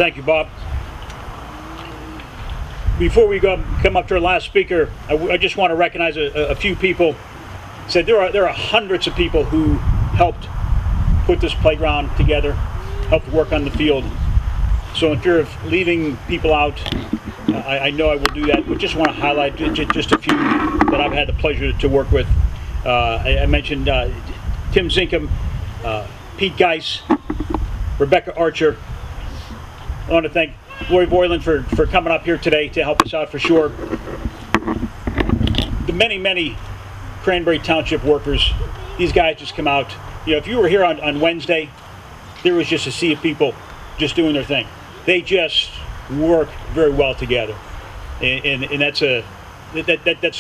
Thank you, Bob. Before we come up to our last speaker, I just want to recognize a few people. Said there are hundreds of people who helped put this playground together, helped work on the field. So in fear of leaving people out, I know I will do that, but just want to highlight just a few that I've had the pleasure to work with. I mentioned Tim Zinkham, Pete Geis, Rebecca Archer. I want to thank Lori Boylan for coming up here today to help us out for sure. The many Cranberry Township workers, these guys just come out. You know, if you were here on Wednesday, there was just a sea of people just doing their thing. They just work very well together, and that's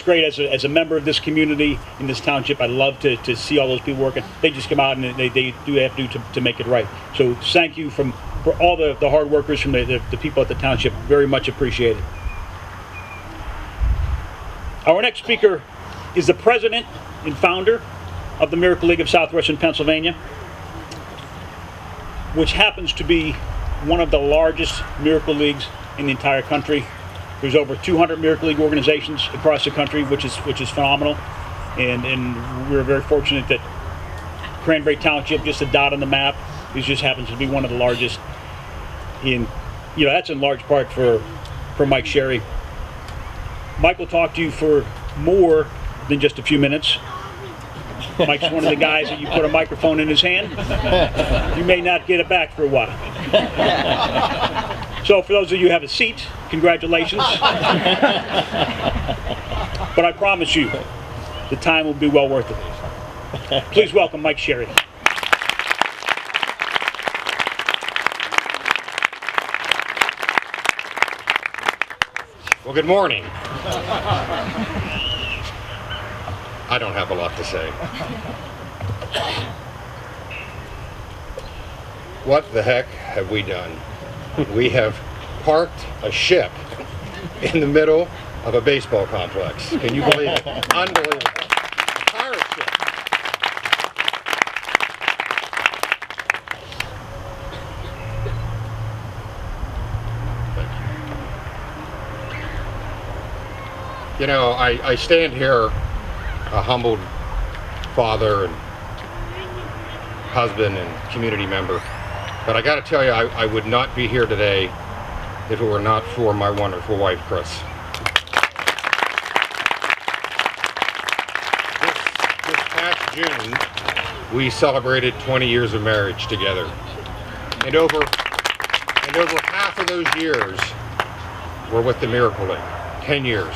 great. As a member of this community in this township, I love to see all those people working. They just come out and they do what they have to do to make it right. So thank you for all the hard workers, from the people at the township. Very much appreciated. Our next speaker is the president and founder of the Miracle League of Southwestern Pennsylvania, which happens to be one of the largest Miracle Leagues in the entire country. There's over 200 Miracle League organizations across the country, which is phenomenal, and we're very fortunate that Cranberry Township, just a dot on the map, just happens to be one of the largest. That's in large part for Mike Sherry. Mike will talk to you for more than just a few minutes. Mike's one of the guys that you put a microphone in his hand, you may not get it back for a while. So for those of you who have a seat, congratulations. But I promise you, the time will be well worth it. Please welcome Mike Sherry. Well, good morning. I don't have a lot to say. What the heck have we done? We have parked a ship in the middle of a baseball complex. Can you believe it? Unbelievable. Pirate ship. You know, I stand here a humbled father and husband and community member, but I got to tell you, I would not be here today if it were not for my wonderful wife, Chris. This past June, we celebrated 20 years of marriage together, and over half of those years were with the Miracle League, 10 years.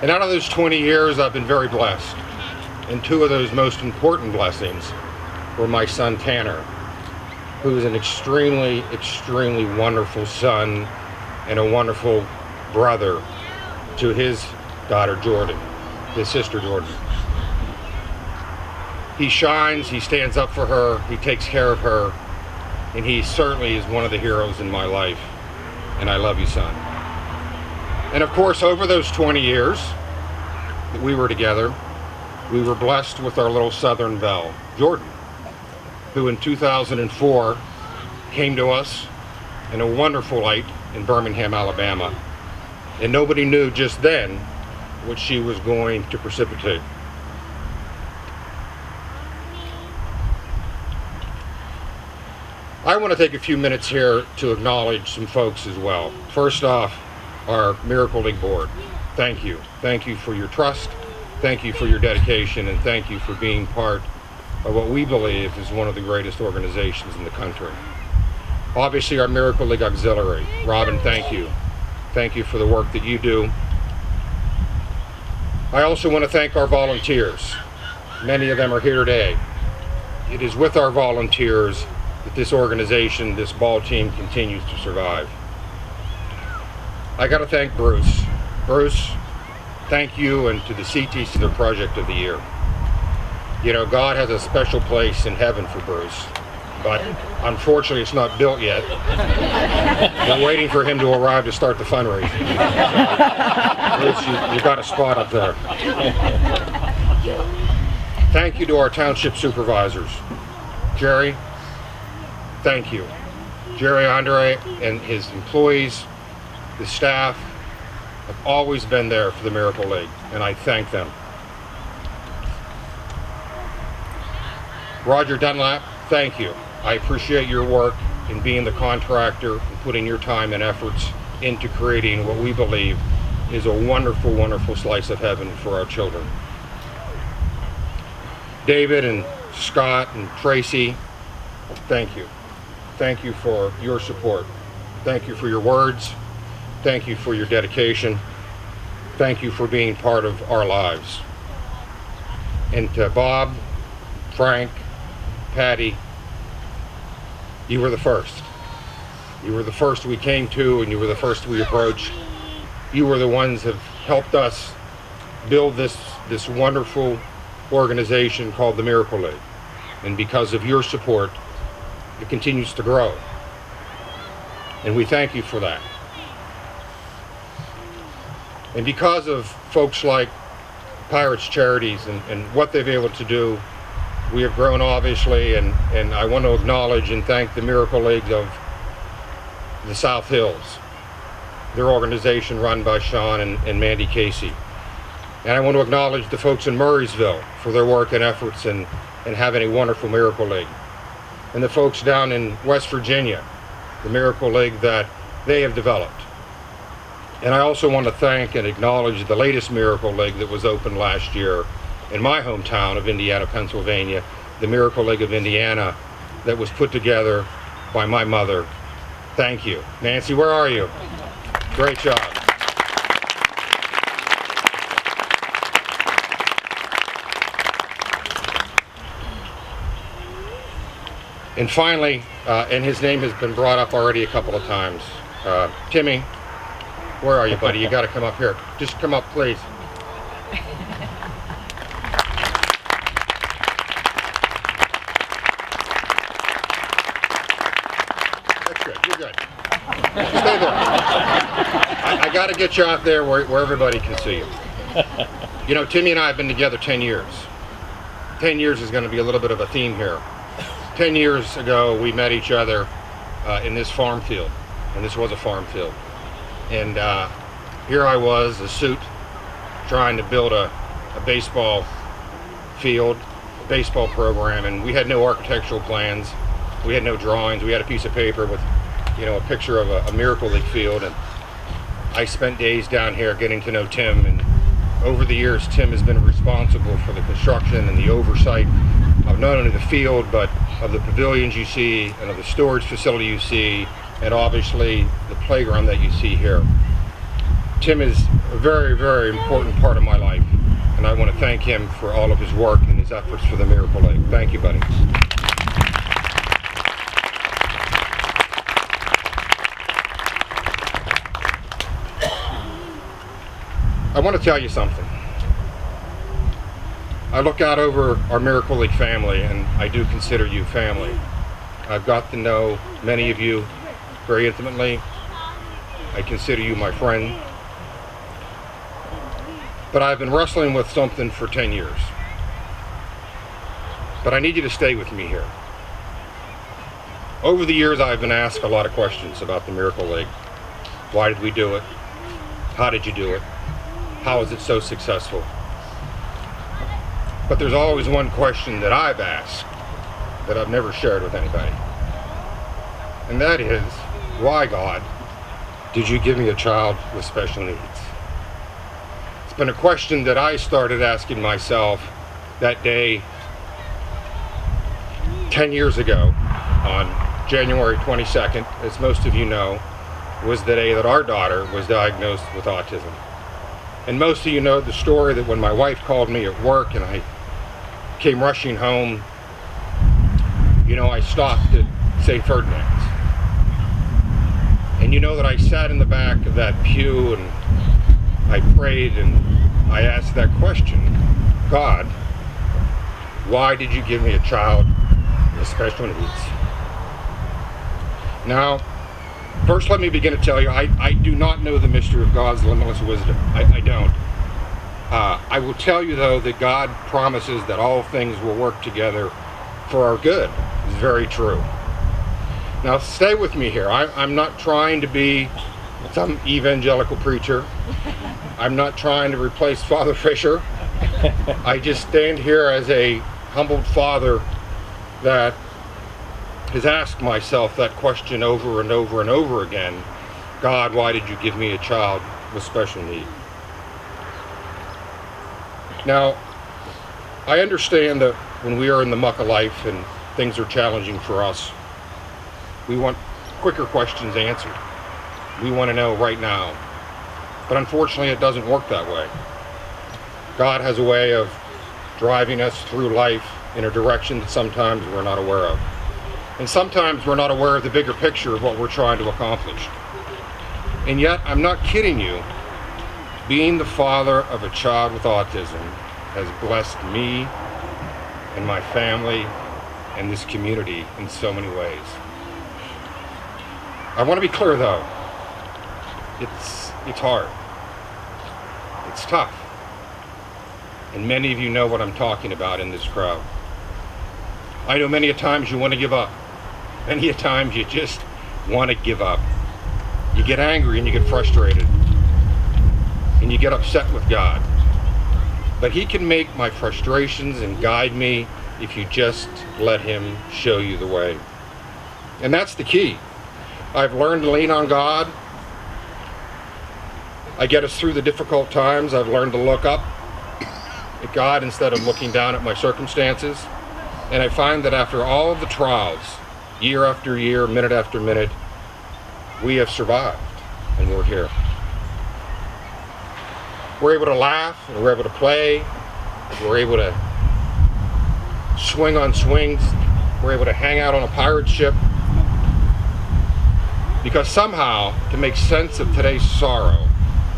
And out of those 20 years, I've been very blessed. And two of those most important blessings were my son, Tanner, who is an extremely, extremely wonderful son and a wonderful brother to his daughter, Jordan, his sister, Jordan. He shines, he stands up for her, he takes care of her, and he certainly is one of the heroes in my life. And I love you, son. And of course, over those 20 years that we were together, we were blessed with our little Southern belle, Jordan, who in 2004 came to us in a wonderful light in Birmingham, Alabama. And nobody knew just then what she was going to precipitate. I want to take a few minutes here to acknowledge some folks as well. First off, our Miracle League board. Thank you. Thank you for your trust. Thank you for your dedication, and thank you for being part of what we believe is one of the greatest organizations in the country. Obviously, our Miracle League Auxiliary. Robin, thank you. Thank you for the work that you do. I also want to thank our volunteers. Many of them are here today. It is with our volunteers that this organization, this ball team, continues to survive. I got to thank Bruce. Bruce, thank you, and to the CTC, their project of the year. You know, God has a special place in heaven for Bruce, but unfortunately it's not built yet. We're waiting for him to arrive to start the fundraising. Bruce, you got a spot up there. Thank you to our township supervisors. Jerry, thank you. Jerry Andre and his employees, the staff, have always been there for the Miracle League, and I thank them. Roger Dunlap, thank you. I appreciate your work in being the contractor and putting your time and efforts into creating what we believe is a wonderful, wonderful slice of heaven for our children. David and Scott and Tracy, thank you. Thank you for your support. Thank you for your words. Thank you for your dedication. Thank you for being part of our lives. And to Bob, Frank, Patty, you were the first. You were the first we came to, and you were the first we approached. You were the ones that have helped us build this wonderful organization called the Miracle League. And because of your support, it continues to grow. And we thank you for that. And because of folks like Pirates Charities and what they've been able to do, we have grown, obviously, and I want to acknowledge and thank the Miracle League of the South Hills, their organization run by Sean and Mandy Casey. And I want to acknowledge the folks in Murraysville for their work and efforts and having a wonderful Miracle League. And the folks down in West Virginia, the Miracle League that they have developed. And I also want to thank and acknowledge the latest Miracle League that was opened last year in my hometown of Indiana, Pennsylvania, the Miracle League of Indiana, that was put together by my mother. Thank you. Nancy, where are you? Great job. And finally, and his name has been brought up already a couple of times, Timmy, where are you, buddy? You got to come up here. Just come up, please. That's good. You're good. Stay there. I got to get you out there where everybody can see you. You know, Timmy and I have been together 10 years. 10 years is going to be a little bit of a theme here. 10 years ago, we met each other in this farm field, and this was a farm field. And here I was, a suit, trying to build a baseball field, a baseball program, and we had no architectural plans. We had no drawings. We had a piece of paper with, you know, a picture of a Miracle League field. And I spent days down here getting to know Tim, and over the years, Tim has been responsible for the construction and the oversight of not only the field, but of the pavilions you see, and of the storage facility you see, and obviously the playground that you see here. Tim is a very, very important part of my life, and I want to thank him for all of his work and his efforts for the Miracle League. Thank you, buddy. I want to tell you something. I look out over our Miracle League family, and I do consider you family. I've got to know many of you very intimately. I consider you my friend. But I've been wrestling with something for 10 years. But I need you to stay with me here. Over the years, I've been asked a lot of questions about the Miracle League. Why did we do it? How did you do it? How is it so successful? But there's always one question that I've asked that I've never shared with anybody. And that is, why, God, did you give me a child with special needs? It's been a question that I started asking myself that day 10 years ago on January 22nd, as most of you know, was the day that our daughter was diagnosed with autism. And most of you know the story that when my wife called me at work and I came rushing home, you know, I stopped at St. Ferdinand's. And you know that I sat in the back of that pew and I prayed and I asked that question, God, why did you give me a child with special needs? Now, first let me begin to tell you, I do not know the mystery of God's limitless wisdom. I don't. I will tell you, though, that God promises that all things will work together for our good. It's very true. Now stay with me here. I'm not trying to be some evangelical preacher. I'm not trying to replace Father Fisher. I just stand here as a humbled father that has asked myself that question over and over and over again. God, why did you give me a child with special need? Now, I understand that when we are in the muck of life and things are challenging for us, we want quicker questions answered. We want to know right now. But unfortunately, it doesn't work that way. God has a way of driving us through life in a direction that sometimes we're not aware of. And sometimes we're not aware of the bigger picture of what we're trying to accomplish. And yet, I'm not kidding you, being the father of a child with autism has blessed me and my family and this community in so many ways. I want to be clear though, it's hard. It's tough. And many of you know what I'm talking about in this crowd. I know many a times you want to give up. Many a times you just want to give up. You get angry and you get frustrated. And you get upset with God. But He can make my frustrations and guide me if you just let Him show you the way. And that's the key. I've learned to lean on God. I get us through the difficult times. I've learned to look up at God instead of looking down at my circumstances. And I find that after all of the trials, year after year, minute after minute, we have survived and we're here. We're able to laugh, and we're able to play, we're able to swing on swings, we're able to hang out on a pirate ship, because somehow, to make sense of today's sorrow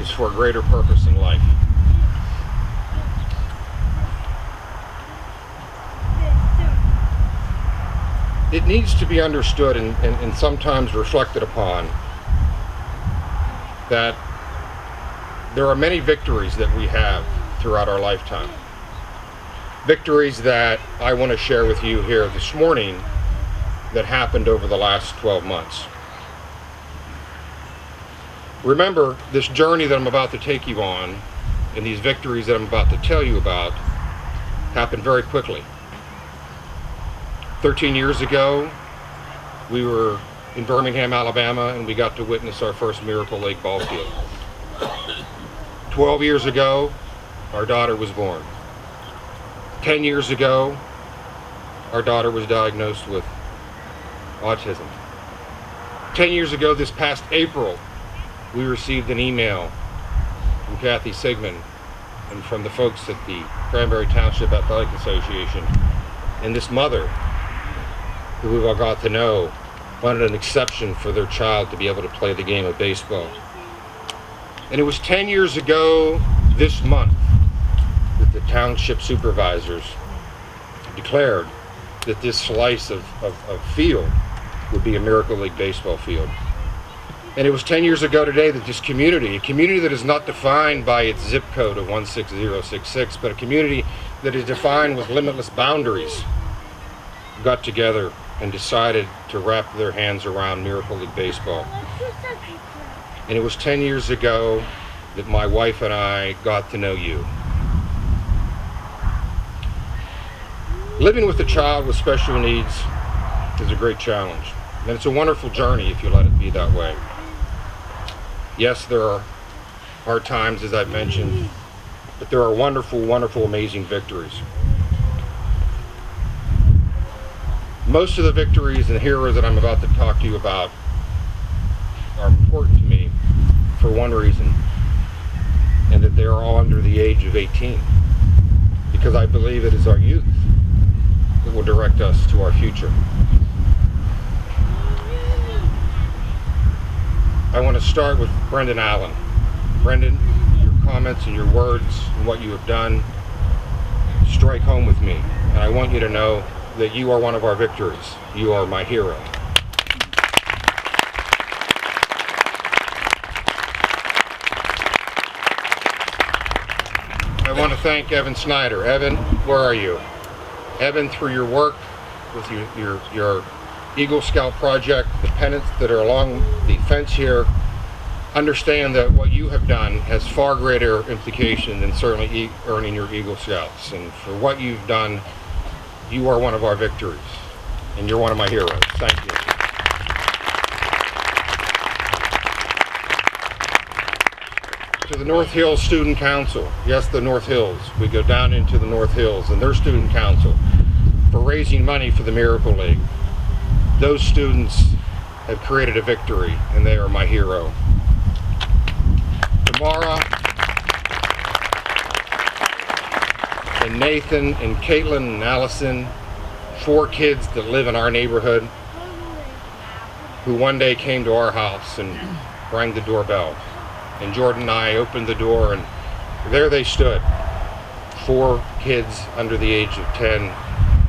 is for a greater purpose in life. It needs to be understood and sometimes reflected upon that there are many victories that we have throughout our lifetime. Victories that I want to share with you here this morning that happened over the last 12 months. Remember, this journey that I'm about to take you on and these victories that I'm about to tell you about happened very quickly. 13 years ago, we were in Birmingham, Alabama, and we got to witness our first Miracle Lake ball field. 12 years ago, our daughter was born. 10 years ago, our daughter was diagnosed with autism. 10 years ago, this past April, we received an email from Kathy Sigmund and from the folks at the Cranberry Township Athletic Association, and this mother, who we've all got to know, wanted an exception for their child to be able to play the game of baseball. And it was 10 years ago this month that the township supervisors declared that this slice of field would be a Miracle League baseball field. And it was 10 years ago today that this community, a community that is not defined by its zip code of 16066, but a community that is defined with limitless boundaries, got together and decided to wrap their hands around Miracle League baseball. And it was 10 years ago that my wife and I got to know you. Living with a child with special needs is a great challenge. And it's a wonderful journey if you let it be that way. Yes, there are hard times, as I've mentioned, but there are wonderful, wonderful, amazing victories. Most of the victories and heroes that I'm about to talk to you about are important to me for one reason, and that they are all under the age of 18, because I believe it is our youth that will direct us to our future. I want to start with Brendan Allen. Brendan, your comments and your words and what you have done strike home with me, and I want you to know that you are one of our victories. You are my hero. I want to thank Evan Snyder. Evan, where are you? Evan, through your work with your Eagle Scout project, the pennants that are along the fence here, understand that what you have done has far greater implication than certainly earning your Eagle Scouts. And for what you've done, you are one of our victories, and you're one of my heroes. Thank you. To the North Hills Student Council, yes, the North Hills. We go down into the North Hills and their Student Council for raising money for the Miracle League. Those students have created a victory, and they are my hero. Tamara and Nathan and Caitlin and Allison, 4 kids that live in our neighborhood, who one day came to our house and rang the doorbell. And Jordan and I opened the door, and there they stood, 4 kids under the age of 10,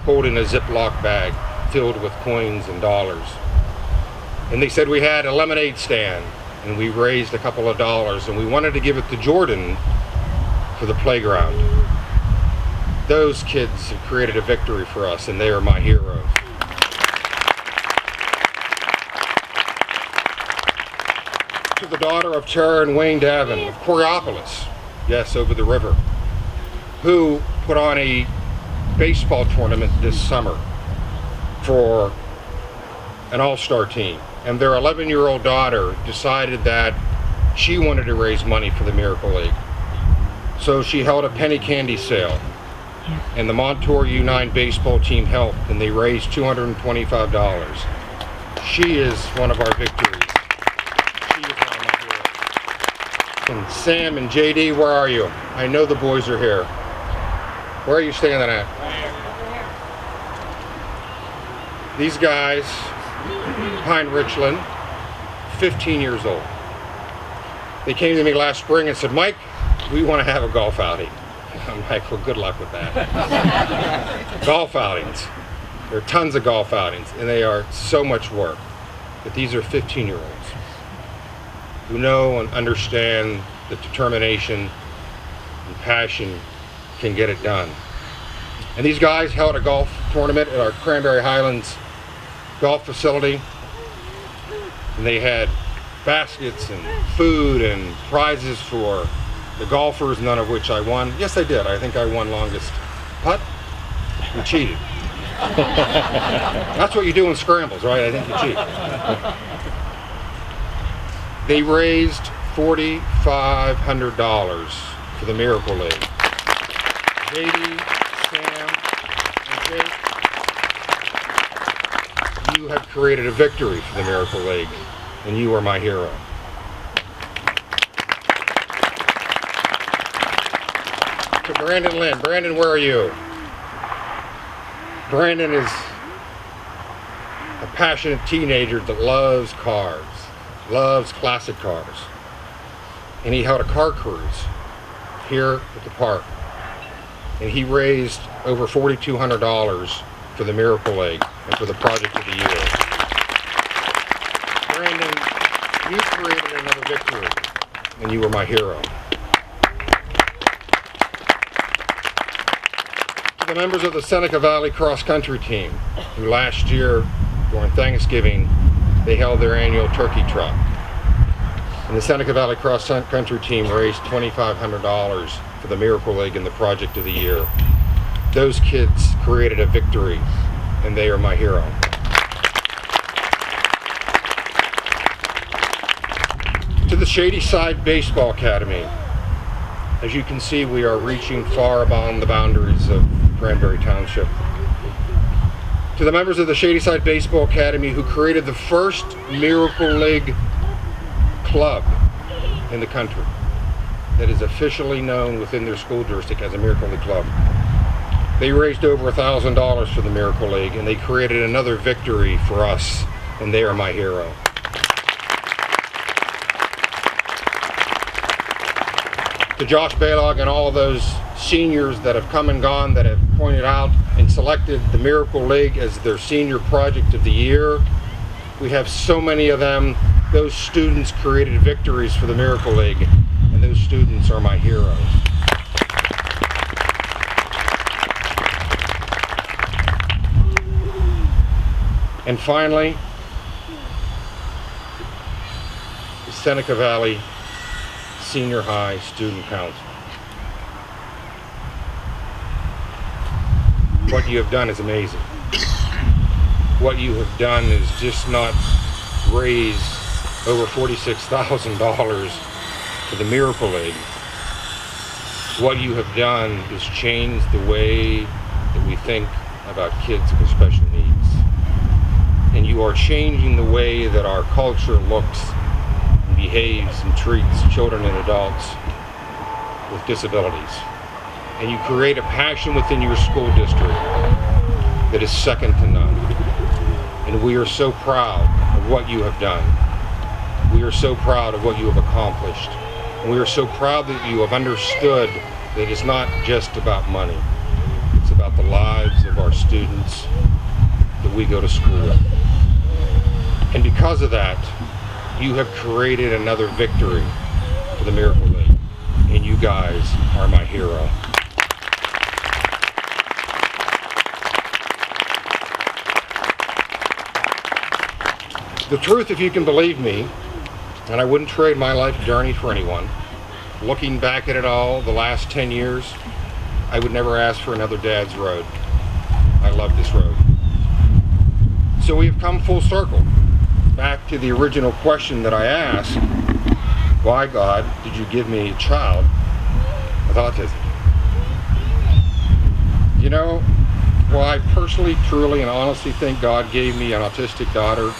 holding a Ziploc bag filled with coins and dollars. And they said we had a lemonade stand, and we raised a couple of dollars, and we wanted to give it to Jordan for the playground. Those kids have created a victory for us, and they are my heroes. To the daughter of Tara and Wayne Davin of Coriopolis, yes, over the river, who put on a baseball tournament this summer for an all-star team. And their 11-year-old daughter decided that she wanted to raise money for the Miracle League. So she held a penny candy sale, and the Montour U9 baseball team helped, and they raised $225. She is one of our victories. She is one of my heroes. And Sam and JD, where are you? I know the boys are here. Where are you standing at? These guys, Pine Richland, 15 years old. They came to me last spring and said, Mike, we want to have a golf outing. I'm like, well, good luck with that. Golf outings. There are tons of golf outings, and they are so much work. But these are 15-year-olds who know and understand that determination and passion can get it done. And these guys held a golf tournament at our Cranberry Highlands golf facility, and they had baskets and food and prizes for the golfers, none of which I won. Yes, I did. I think I won longest putt. You cheated. That's what you do in scrambles, right? I think you cheat. They raised $4,500 for the Miracle League. JD, Sam, and Jake, you have created a victory for the Miracle League, and you are my hero. To Brandon Lynn. Brandon, where are you? Brandon is a passionate teenager that loves cars, loves classic cars. And he held a car cruise here at the park. And he raised over $4,200 for the Miracle League and for the Project of the Year. Brandon, you created another victory, and you were my hero. To the members of the Seneca Valley Cross Country team, who last year, during Thanksgiving, they held their annual turkey trot. And the Seneca Valley Cross Country team raised $2,500 for the Miracle League and the Project of the Year. Those kids created a victory, and they are my hero. To the Shady Side Baseball Academy, as you can see, we are reaching far beyond the boundaries of Cranberry Township. To the members of the Shady Side Baseball Academy who created the first Miracle League club in the country that is officially known within their school district as a Miracle League club. They raised over $1,000 for the Miracle League, and they created another victory for us, and they are my hero. To Josh Balog and all of those seniors that have come and gone, that have pointed out and selected the Miracle League as their senior project of the year. We have so many of them. Those students created victories for the Miracle League, and those students are my heroes. And finally, the Seneca Valley Senior High Student Council. What you have done is amazing. What you have done is just not raise over $46,000 for the Miracle League. What you have done is change the way that we think about kids with special needs. And you are changing the way that our culture looks and behaves and treats children and adults with disabilities. And you create a passion within your school district that is second to none. And we are so proud of what you have done. We are so proud of what you have accomplished. And we are so proud that you have understood that it's not just about money. It's about the lives of our students that we go to school with. And because of that, you have created another victory for the Miracle League. And you guys are my hero. The truth, if you can believe me, and I wouldn't trade my life journey for anyone, looking back at it all the last 10 years, I would never ask for another Dad's Road. I love this road. So we have come full circle, back to the original question that I asked: why, God, did you give me a child with autism? You know, well, I personally, truly, and honestly think God gave me an autistic daughter.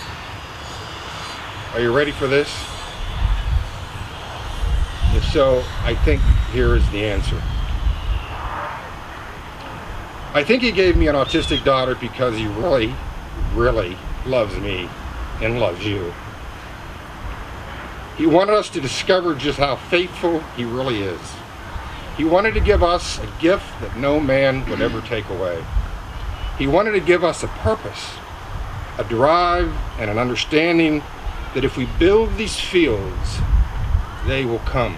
Are you ready for this? If so, I think here is the answer. I think he gave me an autistic daughter because he really, really loves me and loves you. He wanted us to discover just how faithful he really is. He wanted to give us a gift that no man would ever take away. He wanted to give us a purpose, a drive, and an understanding that if we build these fields, they will come.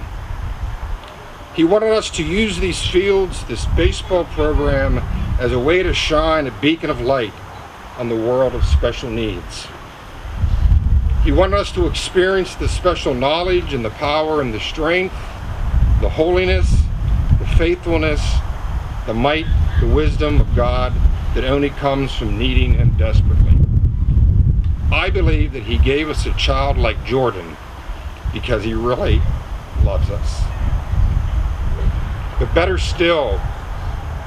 He wanted us to use these fields, this baseball program, as a way to shine a beacon of light on the world of special needs. He wanted us to experience the special knowledge and the power and the strength, the holiness, the faithfulness, the might, the wisdom of God that only comes from needing Him desperately. I believe that He gave us a child like Jordan because He really loves us. But better still,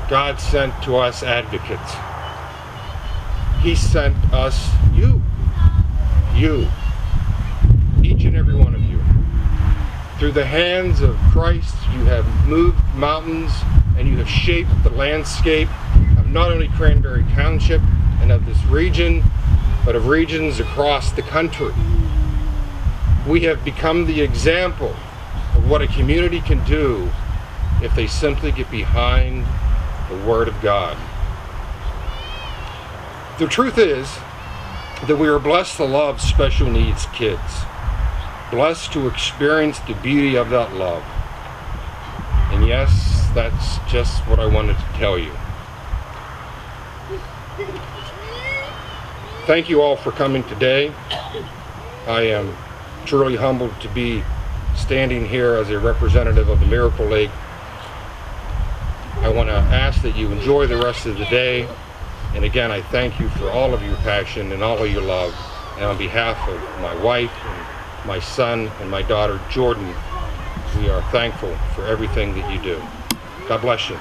God sent to us advocates. He sent us you, each and every one of you. Through the hands of Christ, you have moved mountains and you have shaped the landscape of not only Cranberry Township and of this region, but of regions across the country. We have become the example of what a community can do if they simply get behind the Word of God. The truth is that we are blessed to love special needs kids, blessed to experience the beauty of that love. And yes, that's just what I wanted to tell you. Thank you all for coming today. I am truly humbled to be standing here as a representative of the Miracle League. I want to ask that you enjoy the rest of the day. And again, I thank you for all of your passion and all of your love. And on behalf of my wife and my son and my daughter, Jordan, we are thankful for everything that you do. God bless you.